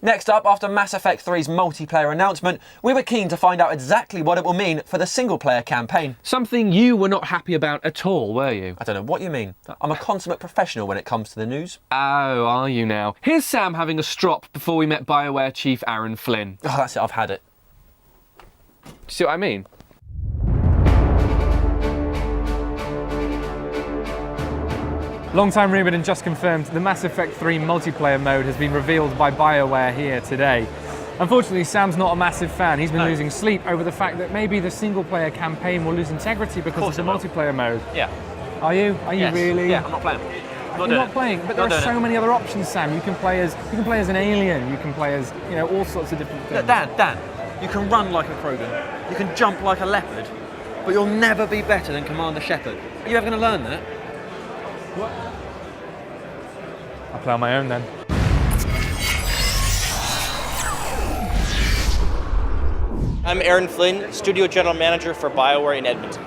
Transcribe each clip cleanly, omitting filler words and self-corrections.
Next up, after Mass Effect 3's multiplayer announcement, we were keen to find out exactly what it will mean for the single-player campaign. Something you were not happy about at all, were you? I don't know what you mean. I'm a consummate professional when it comes to the news. Oh, are you now? Here's Sam having a strop before we met BioWare chief Aaron Flynn. Oh, that's it, I've had it. Do you see what I mean? Long-time rumoured and just confirmed, the Mass Effect 3 multiplayer mode has been revealed by BioWare here today. Unfortunately, Sam's not a massive fan. He's been losing sleep over the fact that maybe the single-player campaign will lose integrity because of the multiplayer mode. Yeah. Are you? Are you really? Yeah, I'm not playing. You're not playing, but there are so many other options, Sam. You can play as an alien. You can play as, you know, all sorts of different things. Dan, you can run like a Krogan. You can jump like a leopard, but you'll never be better than Commander Shepard. Are you ever going to learn that? What? I'll play on my own then. I'm Aaron Flynn, Studio General Manager for BioWare in Edmonton.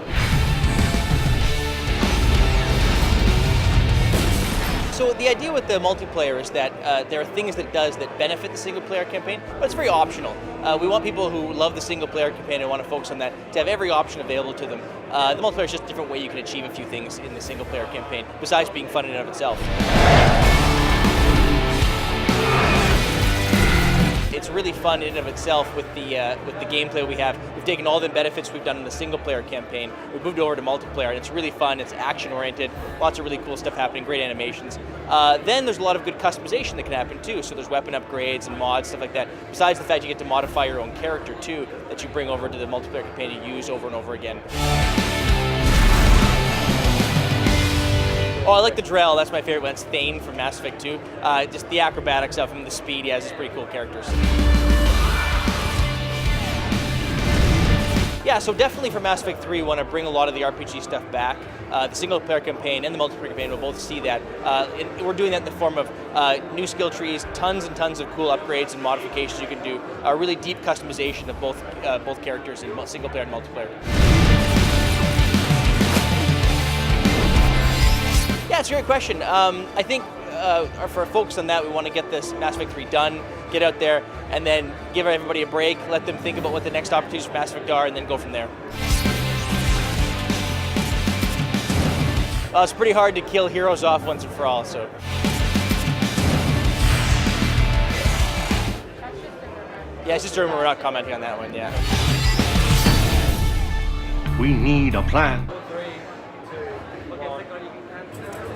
So the idea with the multiplayer is that there are things that it does that benefit the single-player campaign, but it's very optional. We want people who love the single-player campaign and want to focus on that to have every option available to them. The multiplayer is just a different way you can achieve a few things in the single-player campaign, besides being fun in and of itself. It's really fun in and of itself with the gameplay we have. We've taken all the benefits we've done in the single-player campaign, we've moved over to multiplayer, and it's really fun, it's action-oriented, lots of really cool stuff happening, great animations. Then there's a lot of good customization that can happen too, so there's weapon upgrades and mods, stuff like that. Besides the fact you get to modify your own character too, that you bring over to the multiplayer campaign to use over and over again. Oh, I like the Drell, that's my favorite one. It's Thane from Mass Effect 2. Just the acrobatics of him, the speed he has is pretty cool characters. Yeah, so definitely for Mass Effect 3, we want to bring a lot of the RPG stuff back. The single-player campaign and the multiplayer campaign will both see that. We're doing that in the form of new skill trees, tons and tons of cool upgrades and modifications you can do, really deep customization of both characters in single-player and multiplayer. Yeah, it's a great question. I think for a focus on that, we want to get this Mass Effect 3 done, get out there, and then give everybody a break, let them think about what the next opportunities for Mass Effect are, and then go from there. It's pretty hard to kill heroes off once and for all, so. Yeah, it's just a rumor, we're not commenting on that one, yeah. We need a plan.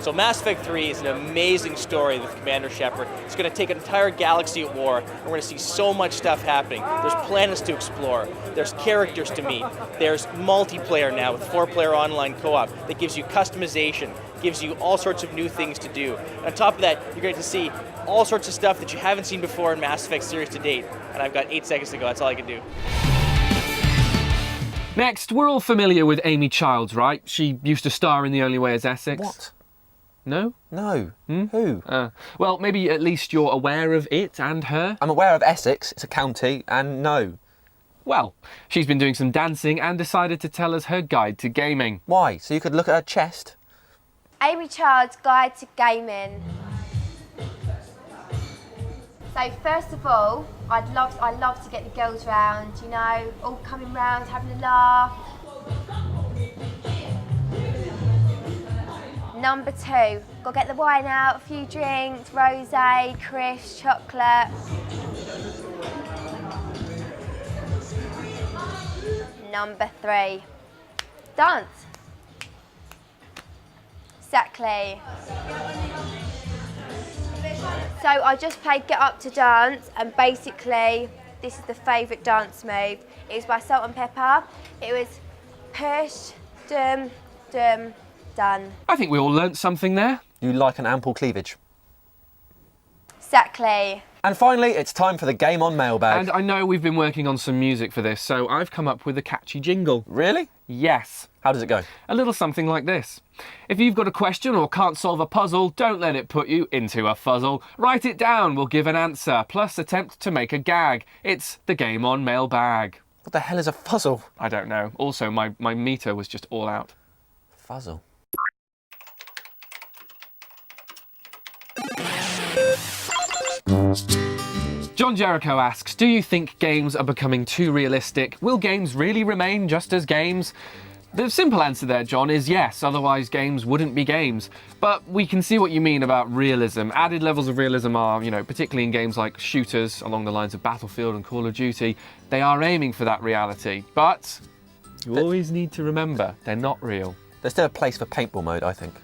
So Mass Effect 3 is an amazing story with Commander Shepard. It's going to take an entire galaxy at war, and we're going to see so much stuff happening. There's planets to explore, there's characters to meet, there's multiplayer now with 4-player online co-op that gives you customization, gives you all sorts of new things to do. And on top of that, you're going to see all sorts of stuff that you haven't seen before in Mass Effect series to date. And I've got 8 seconds to go, that's all I can do. Next, we're all familiar with Amy Childs, right? She used to star in The Only Way is Essex. What? No? No. Who? Well, maybe at least you're aware of it and her. I'm aware of Essex, it's a county, and no. Well, she's been doing some dancing and decided to tell us her guide to gaming. Why? So you could look at her chest? Amy Child's Guide to Gaming. So first of all, I love to get the girls round, you know, all coming round, having a laugh. Number 2, gotta get the wine out, a few drinks, rosé, crisp, chocolate. Number 3, dance. Exactly. So I just played Get Up to Dance, and basically this is the favourite dance move. It was by Salt and Pepper. It was push, dum, dum, done. I think we all learnt something there. You like an ample cleavage. Exactly. And finally, it's time for the game on Mailbag. And I know we've been working on some music for this, so I've come up with a catchy jingle. Really? Yes. How does it go? A little something like this. If you've got a question or can't solve a puzzle, don't let it put you into a fuzzle. Write it down, we'll give an answer, plus attempt to make a gag. It's the game on Mailbag. What the hell is a fuzzle? I don't know. Also, my meter was just all out. Fuzzle. John Jericho asks, do you think games are becoming too realistic? Will games really remain just as games? The simple answer there, John, is yes, otherwise games wouldn't be games. But we can see what you mean about realism. Added levels of realism are, particularly in games like shooters along the lines of Battlefield and Call of Duty, they are aiming for that reality. But you always need to remember, they're not real. There's still a place for paintball mode, I think.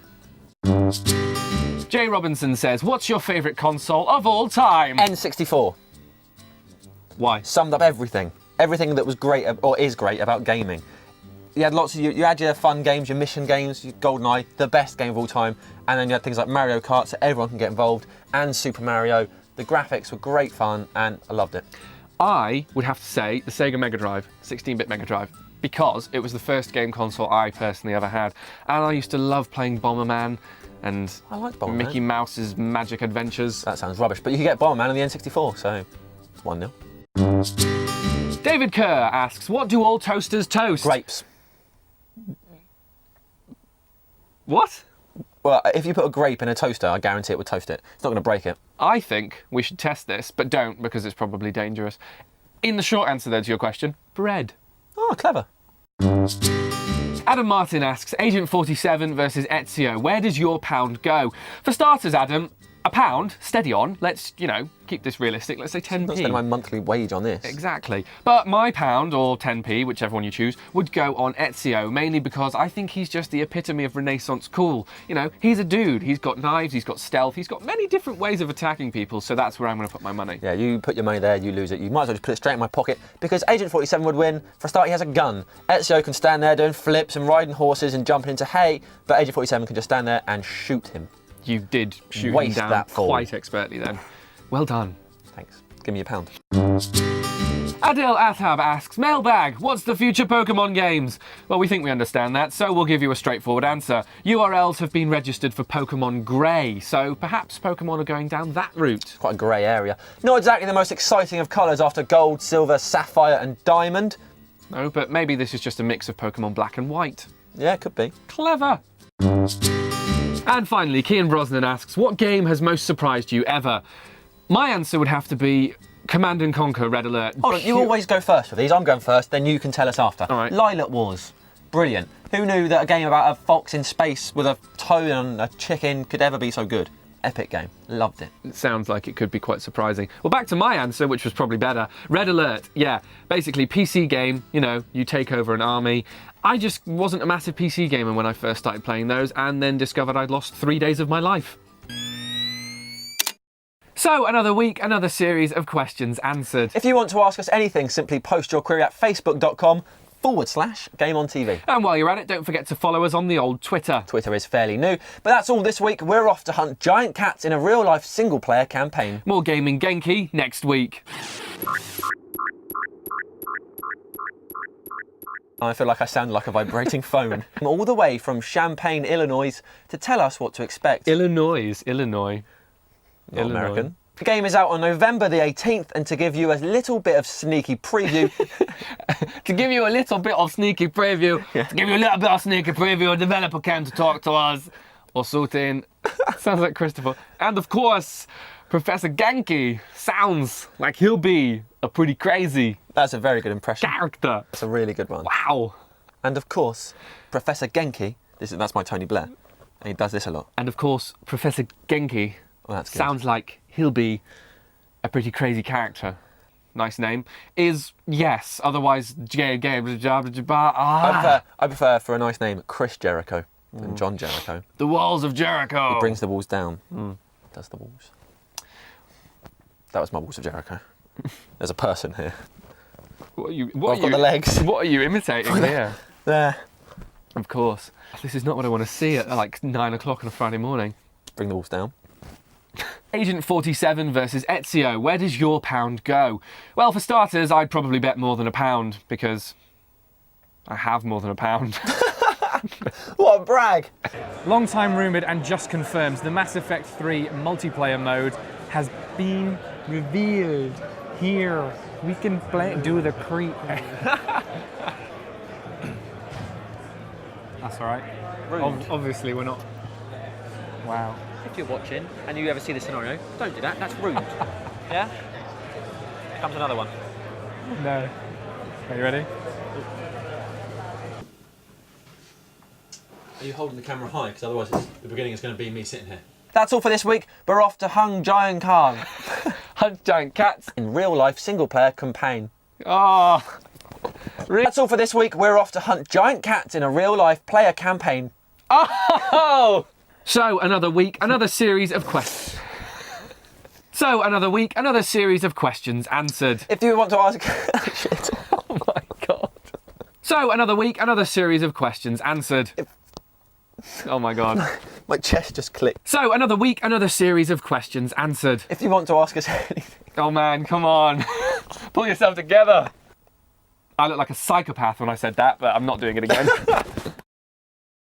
Jay Robinson says, what's your favourite console of all time? N64. Why? Summed up everything. Everything that was great, or is great, about gaming. You had lots of, you had your fun games, your mission games, your GoldenEye, the best game of all time, and then you had things like Mario Kart, so everyone can get involved, and Super Mario. The graphics were great fun, and I loved it. I would have to say the Sega Mega Drive, 16-bit Mega Drive, because it was the first game console I personally ever had, and I used to love playing Bomberman and I liked Bomberman. Mickey Mouse's Magic Adventures. That sounds rubbish, but you could get Bomberman on the N64, so it's 1-0. David Kerr asks, what do all toasters toast? Grapes. What? Well, if you put a grape in a toaster, I guarantee it would toast it. It's not going to break it. I think we should test this, but don't, because it's probably dangerous. In the short answer then to your question, bread. Oh, clever. Adam Martin asks, Agent 47 versus Ezio, where does your pound go? For starters, Adam, a pound, steady on, let's, keep this realistic, let's say 10p. I'm not spending my monthly wage on this. Exactly. But my pound, or 10p, whichever one you choose, would go on Ezio, mainly because I think he's just the epitome of Renaissance cool. He's a dude, he's got knives, he's got stealth, he's got many different ways of attacking people, so that's where I'm going to put my money. Yeah, you put your money there, you lose it. You might as well just put it straight in my pocket, because Agent 47 would win. For a start, he has a gun. Ezio can stand there doing flips and riding horses and jumping into hay, but Agent 47 can just stand there and shoot him. You did shoot Waste him down that fool. quite expertly then. Well done. Thanks. Give me a pound. Adil Athab asks, Mailbag, what's the future Pokemon games? Well, we think we understand that, so we'll give you a straightforward answer. URLs have been registered for Pokemon Grey, so perhaps Pokemon are going down that route. Quite a grey area. Not exactly the most exciting of colours after gold, silver, sapphire and diamond. No, but maybe this is just a mix of Pokemon Black and White. Yeah, it could be. Clever. And finally, Kian Brosnan asks, what game has most surprised you ever? My answer would have to be Command & Conquer Red Alert. Hold on, you always go first with these. I'm going first, then you can tell us after. All right. Lilac Wars. Brilliant. Who knew that a game about a fox in space with a toad and a chicken could ever be so good? Epic game. Loved it. It sounds like it could be quite surprising. Well, back to my answer, which was probably better. Red Alert, yeah. Basically, PC game, you take over an army. I just wasn't a massive PC gamer when I first started playing those, and then discovered I'd lost 3 days of my life. So, another week, another series of questions answered. If you want to ask us anything, simply post your query at facebook.com/GameOnTV. And while you're at it, don't forget to follow us on the old Twitter. Twitter is fairly new, but that's all this week. We're off to hunt giant cats in a real-life single-player campaign. More Gaming Genki next week. I feel like I sound like a vibrating phone. All the way from Champaign, Illinois, to tell us what to expect. Illinois. Not American. The game is out on November the 18th, and to give you a little bit of sneaky preview... To give you a little bit of sneaky preview, a developer came to talk to us, or something. Sounds like Christopher. And of course, Professor Genki sounds like he'll be a pretty crazy... That's a very good impression. Character. That's a really good one. Wow. And of course, Professor Genki, that's my Tony Blair, and he does this a lot. And of course, Professor Genki That's good. sounds like he'll be a pretty crazy character. Nice name. Is yes, otherwise I prefer for a nice name Chris Jericho than John Jericho. The walls of Jericho. He brings the walls down. Does the walls. That was my walls of Jericho. There's a person here. I've got the legs. What are you imitating here? There. Of course. This is not what I want to see at like 9 o'clock on a Friday morning. Bring the walls down. Agent 47 versus Ezio. Where does your pound go? Well, for starters, I'd probably bet more than £1 because I have more than £1. What a brag! Long time rumoured and just confirmed, the Mass Effect 3 multiplayer mode has been revealed. Here, we can do the creep. That's all right. Obviously, we're not. Wow. If you're watching and you ever see this scenario, don't do that. That's rude. Yeah? comes another one. No. Are you ready? Are you holding the camera high? Because otherwise the beginning is going to be me sitting here. That's all for this week. We're off to Hung Giant Khan. Hunt giant cats. In real life single player campaign. Oh. That's all for this week. We're off to hunt giant cats in a real life player campaign. Oh! So another week, another series of questions. So another week, another series of questions answered. If you want to ask... Shit. Oh my god. So another week, another series of questions answered. Oh my god. My chest just clicked. So another week, another series of questions answered. If you want to ask us anything... Oh man, come on. Pull yourself together. I look like a psychopath when I said that, but I'm not doing it again.